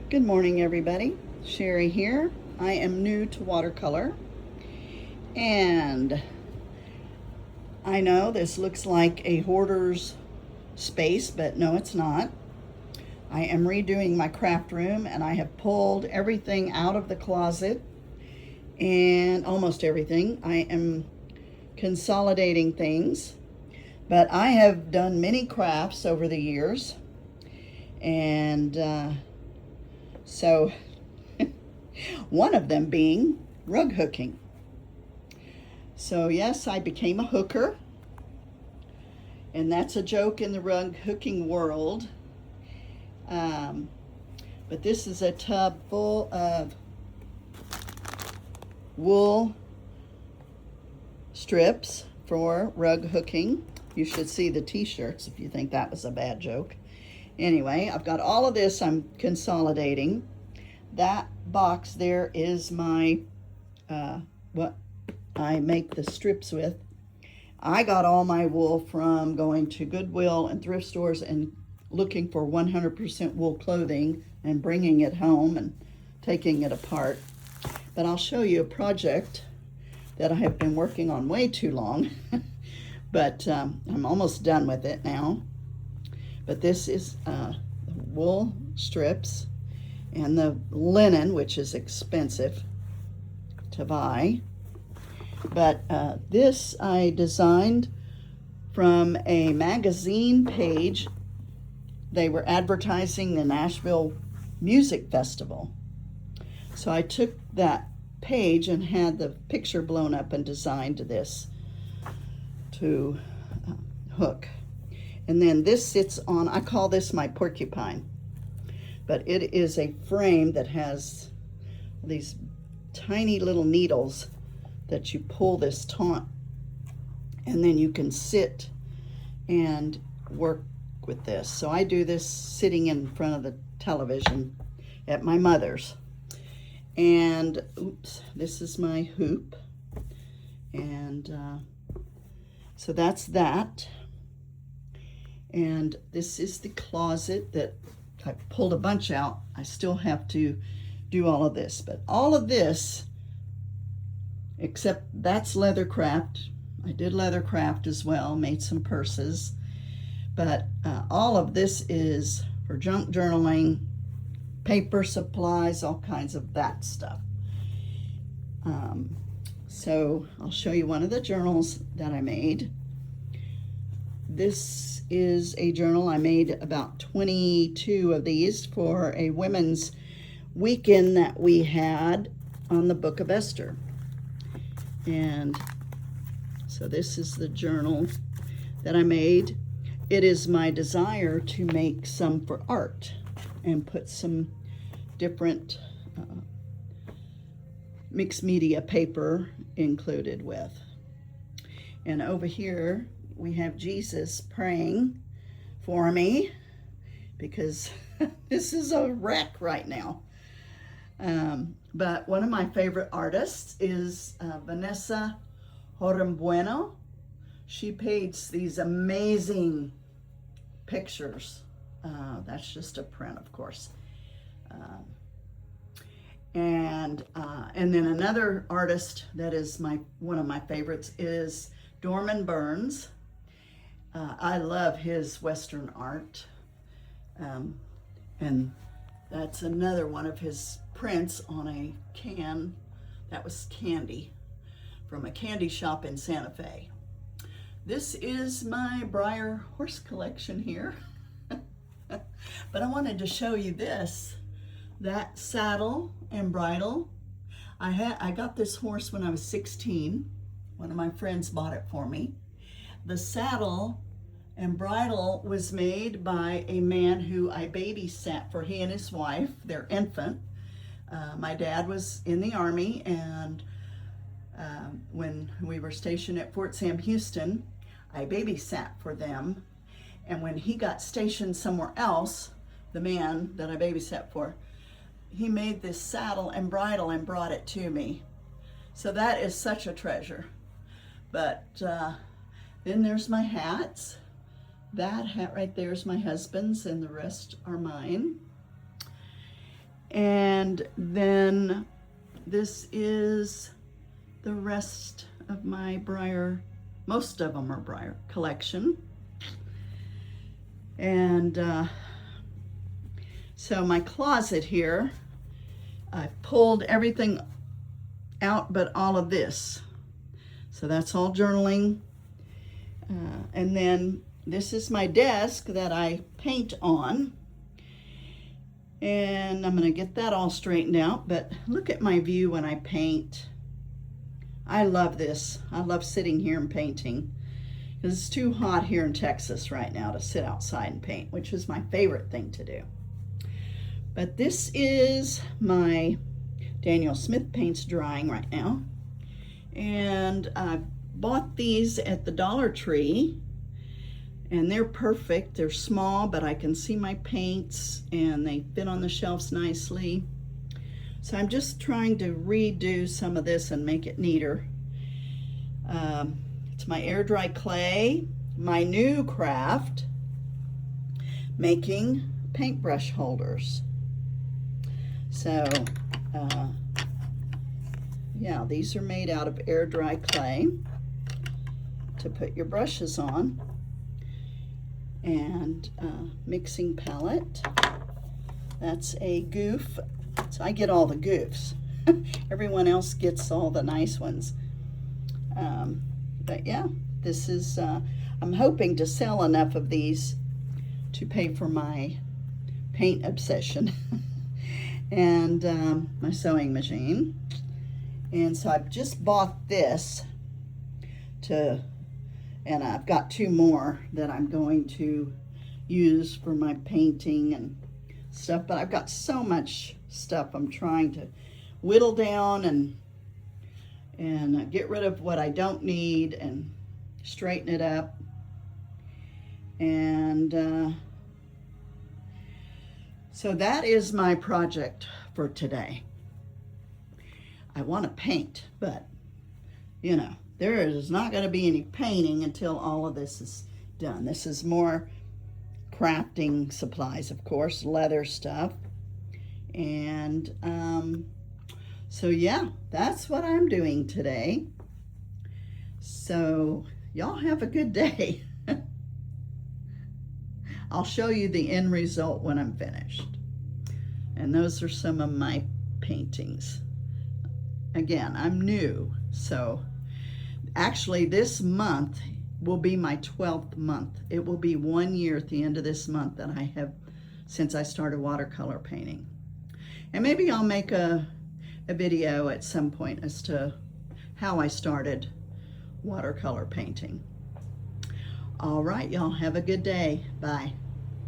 Good morning, everybody. Sherry here. I am new to watercolor, and I know this looks like a hoarder's space, but no, it's not. I am redoing my craft room, and I have pulled everything out of the closet, and almost everything. I am consolidating things, but I have done many crafts over the years, and so one of them being rug hooking. So, yes, I became a hooker, and that's a joke in the rug hooking world. Um, but this is a tub full of wool strips for rug hooking. You should see the t-shirts if you think that was a bad joke. Anyway, I've got all of this I'm consolidating. That box there is my what I make the strips with. I got all my wool from going to Goodwill and thrift stores and looking for 100% wool clothing and bringing it home and taking it apart. But I'll show you a project that I have been working on way too long, but I'm almost done with it now. But this is wool strips and the linen, which is expensive to buy. But this I designed from a magazine page. They were advertising the Nashville Music Festival. So I took that page and had the picture blown up and designed this to hook. And then this sits on, I call this my porcupine, but it is a frame that has these tiny little needles that you pull this taunt, and then you can sit and work with this. So I do this sitting in front of the television at my mother's. And oops, this is my hoop. And so that's that. And this is the closet that I pulled a bunch out. I still have to do all of this, but all of this, except that's leather craft. I did leather craft as well, made some purses, but all of this is for junk journaling, paper supplies, all kinds of that stuff. So I'll show you one of the journals that I made. This is a journal. I made about 22 of these for a women's weekend that we had on the Book of Esther. And so this is the journal that I made. It is my desire to make some for art and put some different mixed media paper included with. And over here we have Jesus praying for me because this is a wreck right now. But one of my favorite artists is Vanessa Horambueno. She paints these amazing pictures. That's just a print, of course. And then another artist that is one of my favorites is Dorman Burns. I love his Western art. And that's another one of his prints on a can. That was candy from a candy shop in Santa Fe. This is my Breyer horse collection here. But I wanted to show you this. That saddle and bridle. I got this horse when I was 16. One of my friends bought it for me. The saddle and bridle was made by a man who I babysat for he and his wife, their infant. My dad was in the Army, and when we were stationed at Fort Sam Houston, I babysat for them. And when he got stationed somewhere else, the man that I babysat for, he made this saddle and bridle and brought it to me. So that is such a treasure. But then there's my hats. That hat right there is my husband's, and the rest are mine. And then this is the rest of my Breyer, most of them are Breyer collection. And so my closet here, I pulled everything out but all of this. So that's all journaling. And then this is my desk that I paint on. And I'm going to get that all straightened out. But look at my view when I paint. I love this. I love sitting here and painting. Because it's too hot here in Texas right now to sit outside and paint, which is my favorite thing to do. But this is my Daniel Smith paints drying right now. And I bought these at the Dollar Tree. And they're perfect. They're small, but I can see my paints and they fit on the shelves nicely. So I'm just trying to redo some of this and make it neater. It's my air dry clay, my new craft, making paintbrush holders. So, yeah, these are made out of air dry clay to put your brushes on. And mixing palette. That's a goof. So I get all the goofs. Everyone else gets all the nice ones. But yeah, this is, I'm hoping to sell enough of these to pay for my paint obsession and my sewing machine. And so I've just bought this and I've got 2 more that I'm going to use for my painting and stuff, but I've got so much stuff I'm trying to whittle down and get rid of what I don't need and straighten it up. And so that is my project for today. I want to paint, but you know, there is not going to be any painting until all of this is done. This is more crafting supplies, of course, leather stuff. And so yeah, that's what I'm doing today. So y'all have a good day. I'll show you the end result when I'm finished. And those are some of my paintings. Again, I'm new, so actually, this month will be my 12th month. It will be 1 year at the end of this month that I have since I started watercolor painting. And maybe I'll make a video at some point as to how I started watercolor painting. All right, y'all have a good day. Bye.